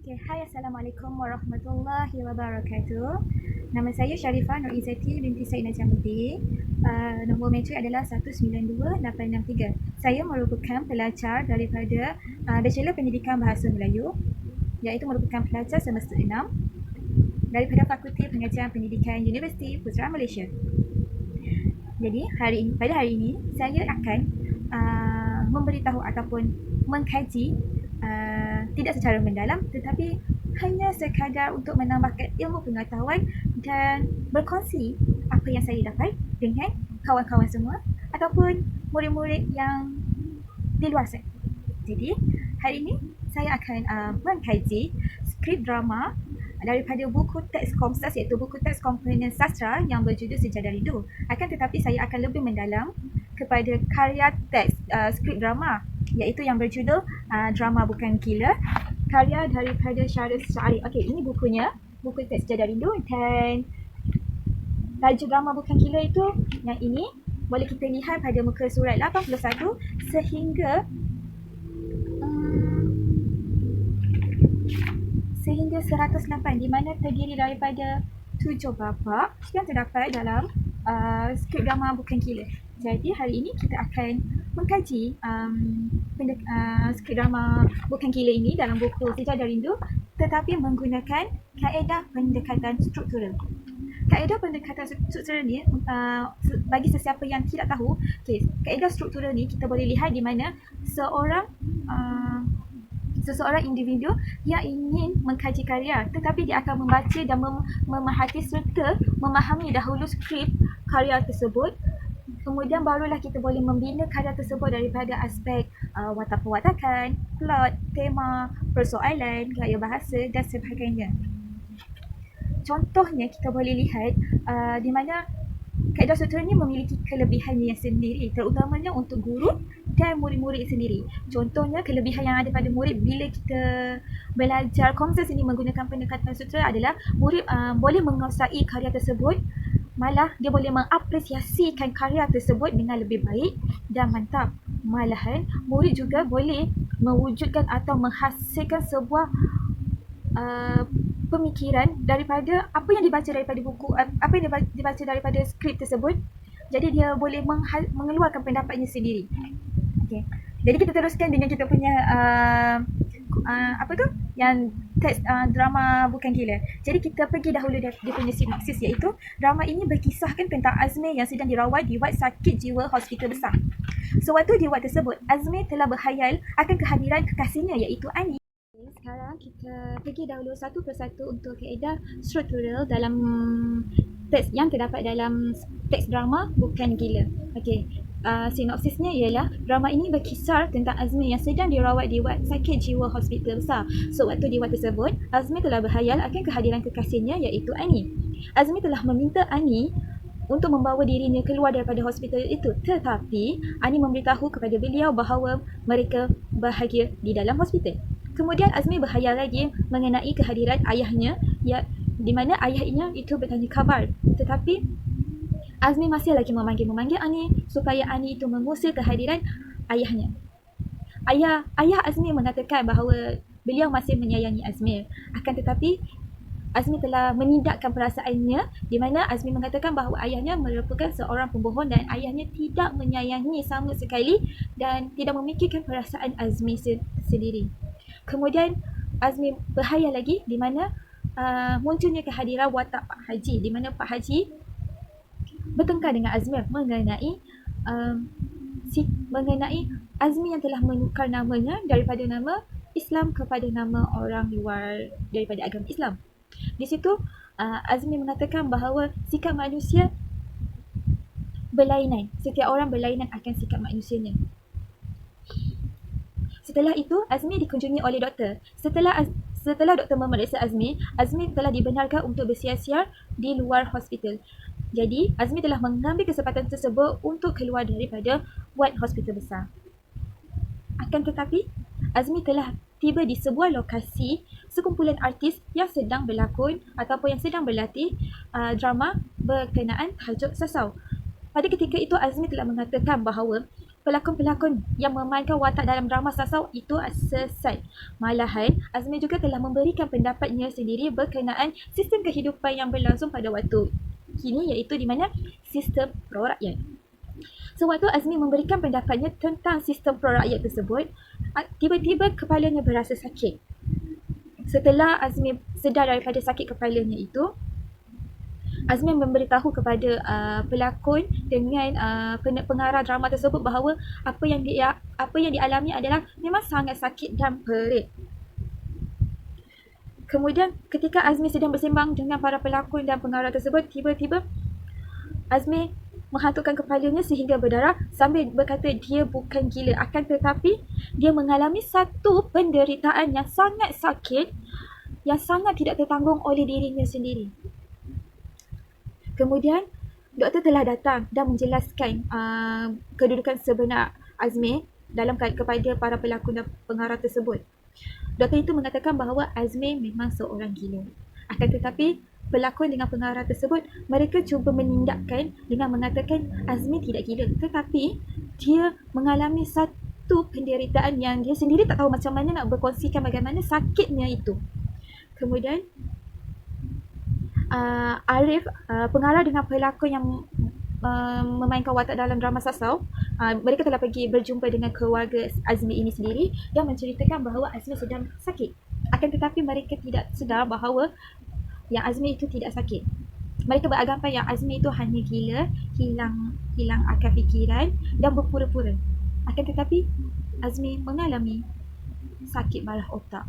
Okay, hai, Assalamualaikum warahmatullahi wabarakatuh. Nama saya Sharifah Nur Izzati binti Said Najamuddin. Nombor metrik adalah 192863. Saya merupakan pelajar daripada Bachelor Pendidikan Bahasa Melayu, iaitu merupakan pelajar semester 6 daripada Fakulti Pengajian Pendidikan Universiti Putra Malaysia. Jadi pada hari ini saya akan memberitahu ataupun mengkaji tidak secara mendalam, tetapi hanya sekadar untuk menambahkan ilmu pengetahuan dan berkongsi apa yang saya dapat dengan kawan-kawan semua ataupun murid-murid yang di luar sana. Jadi hari ini saya akan mengkaji skrip drama daripada buku teks Komsas, iaitu buku teks komponen sastra yang berjudul Sejadah Rindu. Akan tetapi saya akan lebih mendalam kepada karya teks skrip drama, iaitu yang berjudul Drama Bukan Gila, karya daripada Syarif Syarif. Okey, ini bukunya, buku teks Sejadah Rindu, dan tajuk Drama Bukan Gila itu yang ini boleh kita lihat pada muka surat 81 sehingga 108, di mana terdiri daripada 7 babak yang terdapat dalam skrip drama Bukan Gila. Jadi hari ini kita akan mengkaji skrip drama Bukan Gila ini dalam buku Sejadah Rindu, tetapi menggunakan kaedah pendekatan struktural. Kaedah pendekatan struktural ni, bagi sesiapa yang tidak tahu, kaedah struktural ni kita boleh lihat di mana seseorang individu yang ingin mengkaji karya, tetapi dia akan membaca dan memerhati serta memahami dahulu skrip karya tersebut. Kemudian barulah kita boleh membina karya tersebut daripada aspek watak perwatakan, plot, tema, persoalan, gaya bahasa dan sebagainya. Contohnya kita boleh lihat di mana kaedah struktural ini memiliki kelebihannya sendiri, terutamanya untuk guru dan murid-murid sendiri. Contohnya kelebihan yang ada pada murid bila kita belajar Komsas ini menggunakan pendekatan struktural adalah murid boleh menguasai karya tersebut, malah dia boleh mengapresiasikan karya tersebut dengan lebih baik dan mantap. Malahan murid juga boleh mewujudkan atau menghasilkan sebuah pemikiran daripada apa yang dibaca daripada buku, apa yang dibaca daripada skrip tersebut. Jadi dia boleh mengeluarkan pendapatnya sendiri. Okay. Jadi kita teruskan dengan kita punya yang teks drama Bukan Gila. Jadi kita pergi dahulu dia punya sinopsis, iaitu drama ini berkisahkan tentang Azmi yang sedang dirawat di wad sakit jiwa hospital besar. Sewaktu di wad tersebut, Azmi telah berkhayal akan kehadiran kekasihnya, iaitu Ani. Sekarang kita pergi dahulu satu persatu untuk kaedah struktural dalam teks yang terdapat dalam teks drama Bukan Gila. Okey. Sinopsisnya ialah drama ini berkisar tentang Azmi yang sedang dirawat di wad sakit jiwa hospital besar. Sewaktu di wad tersebut, Azmi telah berkhayal akan kehadiran kekasihnya, iaitu Ani. Azmi telah meminta Ani untuk membawa dirinya keluar daripada hospital itu, tetapi Ani memberitahu kepada beliau bahawa mereka bahagia di dalam hospital. Kemudian Azmi berkhayal lagi mengenai kehadiran ayahnya, di mana ayahnya itu bertanya khabar, tetapi Azmi masih lagi memanggil Ani supaya Ani itu mengusir kehadiran ayahnya. Ayah Azmi mengatakan bahawa beliau masih menyayangi Azmi, akan tetapi Azmi telah menindakkan perasaannya, di mana Azmi mengatakan bahawa ayahnya merupakan seorang pembohong dan ayahnya tidak menyayangi sama sekali dan tidak memikirkan perasaan Azmi sendiri. Kemudian Azmi berkhayal lagi di mana munculnya kehadiran watak Pak Haji, di mana Pak Haji bertengkar dengan Azmi mengenai Azmi yang telah menukar namanya daripada nama Islam kepada nama orang luar daripada agama Islam. Di situ Azmi mengatakan bahawa sikap manusia berlainan, setiap orang berlainan akan sikap manusianya. Setelah itu Azmi dikunjungi oleh doktor. Setelah doktor memeriksa Azmi telah dibenarkan untuk bersiar-siar di luar hospital. Jadi Azmi telah mengambil kesempatan tersebut untuk keluar daripada wad hospital besar. Akan tetapi Azmi telah tiba di sebuah lokasi sekumpulan artis yang sedang berlakon ataupun yang sedang berlatih drama berkenaan tajuk Sasau. Pada ketika itu Azmi telah mengatakan bahawa pelakon-pelakon yang memainkan watak dalam drama sasau itu sesat. Malahan, Azmi juga telah memberikan pendapatnya sendiri berkenaan sistem kehidupan yang berlangsung pada waktu kini, iaitu di mana sistem pro-rakyat. Sewaktu Azmi memberikan pendapatnya tentang sistem pro-rakyat tersebut, tiba-tiba kepalanya berasa sakit. Setelah Azmi sedar daripada sakit kepalanya itu, Azmi memberitahu kepada pelakon dengan pengarah drama tersebut bahawa apa yang dialami adalah memang sangat sakit dan perit. Kemudian ketika Azmi sedang bersembang dengan para pelakon dan pengarah tersebut, tiba-tiba Azmi menghantukkan kepalanya sehingga berdarah sambil berkata dia bukan gila, akan tetapi dia mengalami satu penderitaan yang sangat sakit yang sangat tidak tertanggung oleh dirinya sendiri. Kemudian doktor telah datang dan menjelaskan kedudukan sebenar Azmi kepada para pelakon dan pengarah tersebut. Doktor itu mengatakan bahawa Azmi memang seorang gila. Akan tetapi pelakon dengan pengarah tersebut, mereka cuba menindakkan dengan mengatakan Azmi tidak gila, tetapi dia mengalami satu penderitaan yang dia sendiri tak tahu macam mana nak berkongsikan bagaimana sakitnya itu. Kemudian Arif, pengarah dengan pelakon yang memainkan watak dalam drama sasau, mereka telah pergi berjumpa dengan keluarga Azmi ini sendiri dan menceritakan bahawa Azmi sedang sakit. Akan tetapi mereka tidak sedar bahawa yang Azmi itu tidak sakit. Mereka beranggapan yang Azmi itu hanya gila, hilang akal fikiran dan berpura-pura. Akan tetapi Azmi mengalami sakit bawah otak.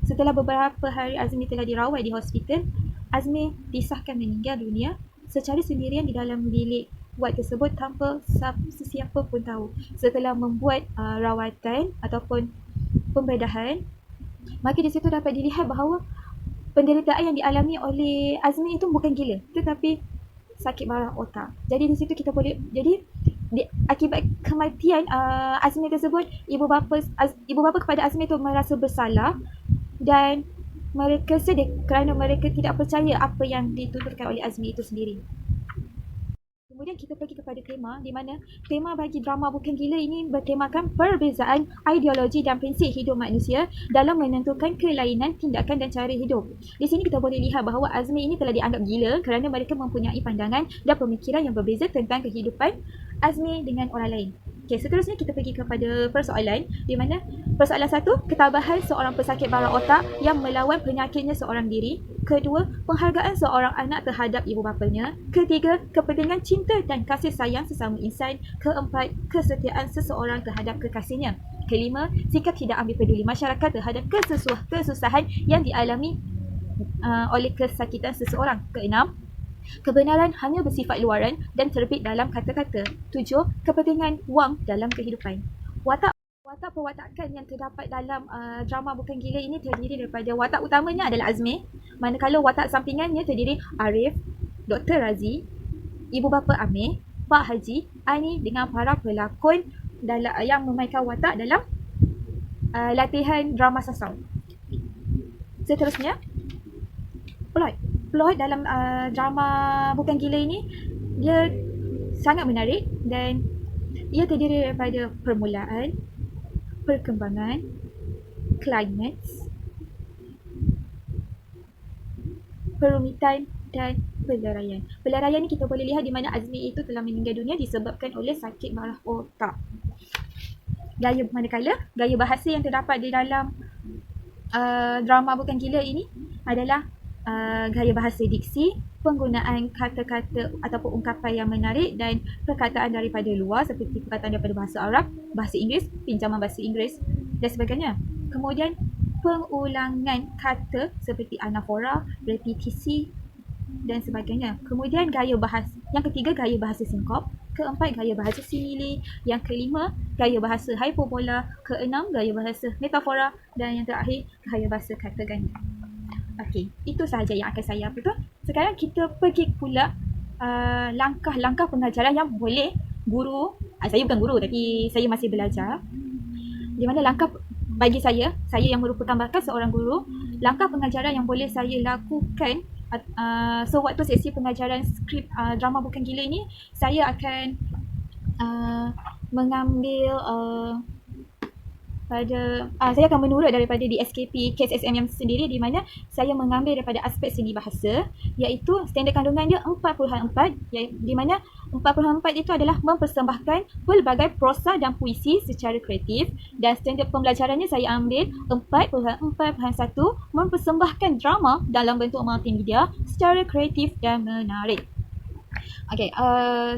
Setelah beberapa hari Azmi telah dirawat di hospital, Azmi disahkan meninggal dunia secara sendirian di dalam bilik ward tersebut tanpa sesiapa pun tahu. Setelah membuat rawatan ataupun pembedahan, maka di situ dapat dilihat bahawa penderitaan yang dialami oleh Azmi itu bukan gila, tetapi sakit bawah otak. Jadi di situ kita boleh, akibat kematian Azmi tersebut, ibu bapa kepada Azmi itu merasa bersalah dan mereka sedih kerana mereka tidak percaya apa yang dituturkan oleh Azmi itu sendiri. Kemudian kita pergi kepada tema, di mana tema bagi drama Bukan Gila ini bertemakan perbezaan ideologi dan prinsip hidup manusia dalam menentukan kelainan tindakan dan cara hidup. Di sini kita boleh lihat bahawa Azmi ini telah dianggap gila kerana mereka mempunyai pandangan dan pemikiran yang berbeza tentang kehidupan Azmi dengan orang lain. Okey, seterusnya kita pergi kepada persoalan, di mana persoalan 1, ketabahan seorang pesakit bara otak yang melawan penyakitnya seorang diri. Kedua, penghargaan seorang anak terhadap ibu bapanya. Ketiga, kepentingan cinta dan kasih sayang sesama insan. Keempat, kesetiaan seseorang terhadap kekasihnya. Kelima, sikap tidak ambil peduli masyarakat terhadap kesusahan yang dialami oleh kesakitan seseorang. Keenam, kebenaran hanya bersifat luaran dan terbit dalam kata-kata. 7. Kepentingan wang dalam kehidupan. Watak perwatakan yang terdapat dalam drama Bukan Gila ini terdiri daripada watak utamanya adalah Azmi, manakala watak sampingannya terdiri Arif, Dr. Razi, ibu bapa Amir, Pak Haji, Ani dengan para pelakon yang memainkan watak dalam latihan drama sasau. Seterusnya, plot dalam drama Bukan Gila ini dia sangat menarik dan ia terdiri daripada permulaan, perkembangan, klimaks, perumitan dan peleraian. Peleraian ni kita boleh lihat di mana Azmi itu telah meninggal dunia disebabkan oleh sakit bawah otak. Manakala gaya bahasa yang terdapat di dalam drama Bukan Gila ini adalah gaya bahasa diksi, penggunaan kata-kata ataupun ungkapan yang menarik dan perkataan daripada luar seperti perkataan daripada bahasa Arab, bahasa Inggeris, pinjaman bahasa Inggeris dan sebagainya. Kemudian pengulangan kata seperti anafora, repetisi dan sebagainya. Kemudian gaya bahasa. Yang ketiga, gaya bahasa singkop. Keempat, gaya bahasa simile. Yang kelima, gaya bahasa hyperbola. Keenam, gaya bahasa metafora. Dan yang terakhir, gaya bahasa kata ganda. Okey, itu sahaja yang akan saya betul. Sekarang kita pergi pula langkah-langkah pengajaran yang boleh guru, saya bukan guru tapi saya masih belajar. Di mana langkah bagi saya yang merupakan bakal seorang guru, langkah pengajaran yang boleh saya lakukan sewaktu sesi pengajaran skrip drama Bukan Gila ini, saya akan mengambil saya akan menurut daripada di SKP KSSM yang sendiri, di mana saya mengambil daripada aspek seni bahasa, iaitu standard kandungan dia 4.4, di mana 4.4 itu adalah mempersembahkan pelbagai prosa dan puisi secara kreatif, dan standard pembelajarannya saya ambil 4.4.1, mempersembahkan drama dalam bentuk multimedia secara kreatif dan menarik. Okey,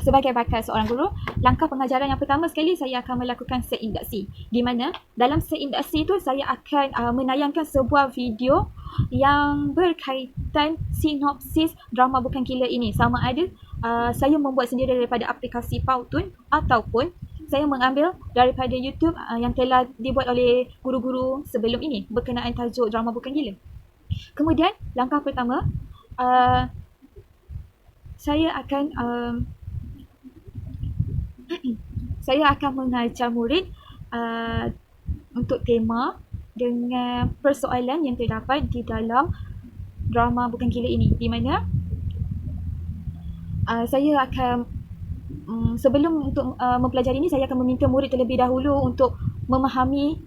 sebagai bakal seorang guru, langkah pengajaran yang pertama sekali saya akan melakukan seinduksi, di mana dalam seinduksi itu saya akan menayangkan sebuah video yang berkaitan sinopsis drama Bukan Gila ini, sama ada saya membuat sendiri daripada aplikasi Powtoon ataupun saya mengambil daripada YouTube yang telah dibuat oleh guru-guru sebelum ini berkenaan tajuk drama Bukan Gila. Kemudian langkah pertama, saya akan mengajar murid untuk tema dengan persoalan yang terdapat di dalam drama Bukan Gila ini, di mana saya akan sebelum untuk mempelajari ini, saya akan meminta murid terlebih dahulu untuk memahami,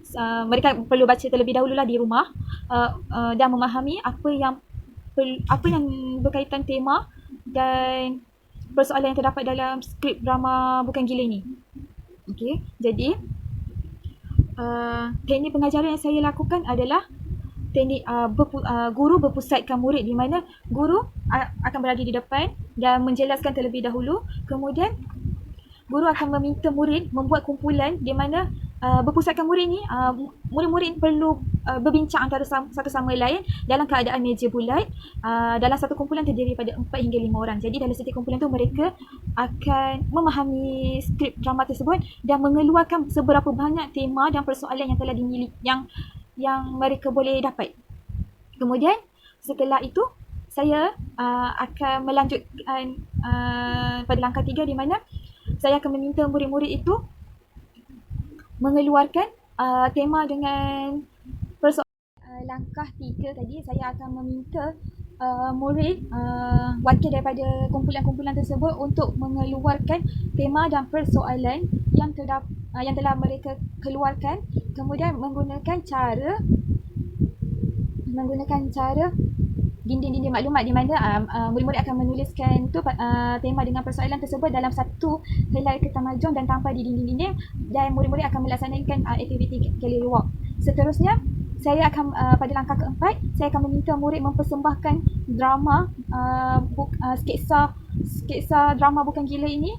mereka perlu baca terlebih dahululah di rumah dan memahami apa yang berkaitan tema dan persoalan yang terdapat dalam skrip drama Bukan Gila ini. Okey, jadi teknik pengajaran yang saya lakukan adalah teknik guru berpusatkan murid, di mana guru akan berada di depan dan menjelaskan terlebih dahulu. Kemudian guru akan meminta murid membuat kumpulan, di mana berpusatkan murid ni, murid-murid perlu berbincang antara satu sama lain dalam keadaan meja bulat. Dalam satu kumpulan terdiri pada 4 hingga 5 orang. Jadi dalam setiap kumpulan tu mereka akan memahami skrip drama tersebut dan mengeluarkan seberapa banyak tema dan persoalan yang telah dimiliki, yang mereka boleh dapat. Kemudian setelah itu saya akan melanjutkan pada langkah 3, di mana saya akan meminta murid-murid itu mengeluarkan tema dengan persoalan. Langkah 3 tadi, saya akan meminta murid wakil daripada kumpulan-kumpulan tersebut untuk mengeluarkan tema dan persoalan yang telah mereka keluarkan, kemudian menggunakan cara dinding-dinding maklumat, di mana murid-murid akan menuliskan tema dengan persoalan tersebut dalam satu helai kertas mahjong dan tampal di dinding-dinding, dan murid-murid akan melaksanakan aktiviti gallery walk. Seterusnya, saya akan pada langkah keempat, saya akan meminta murid mempersembahkan drama sketsa drama Bukan Gila ini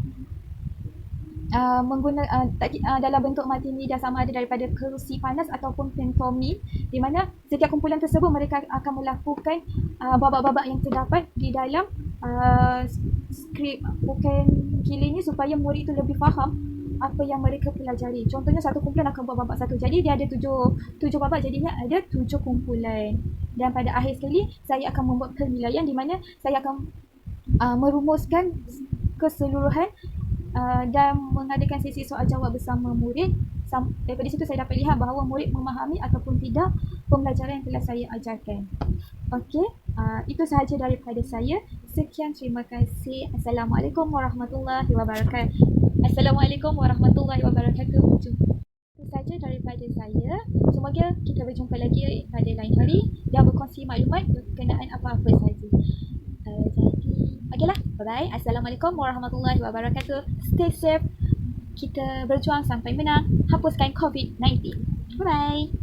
dalam bentuk multimedia, sama ada daripada kerusi panas ataupun pantomim, di mana setiap kumpulan tersebut mereka akan melakukan babak-babak yang terdapat di dalam skrip Bukan Gila ini, supaya murid itu lebih faham apa yang mereka pelajari. Contohnya satu kumpulan akan buat babak satu, jadi dia ada tujuh babak, jadinya ada 7 kumpulan. Dan pada akhir sekali saya akan membuat penilaian, di mana saya akan merumuskan keseluruhan dan mengadakan sesi soal jawab bersama murid. Daripada situ saya dapat lihat bahawa murid memahami ataupun tidak pembelajaran yang telah saya ajarkan. Okey, itu sahaja daripada saya. Sekian, terima kasih. Assalamualaikum warahmatullahi wabarakatuh. Assalamualaikum warahmatullahi wabarakatuh. Itu sahaja daripada saya. Semoga kita berjumpa lagi pada lain hari dan berkongsi maklumat berkenaan apa-apa sahaja. Jadi, okeylah. Bye-bye. Assalamualaikum warahmatullahi wabarakatuh. Stay safe. Kita berjuang sampai menang. Hapuskan COVID-19. Bye-bye.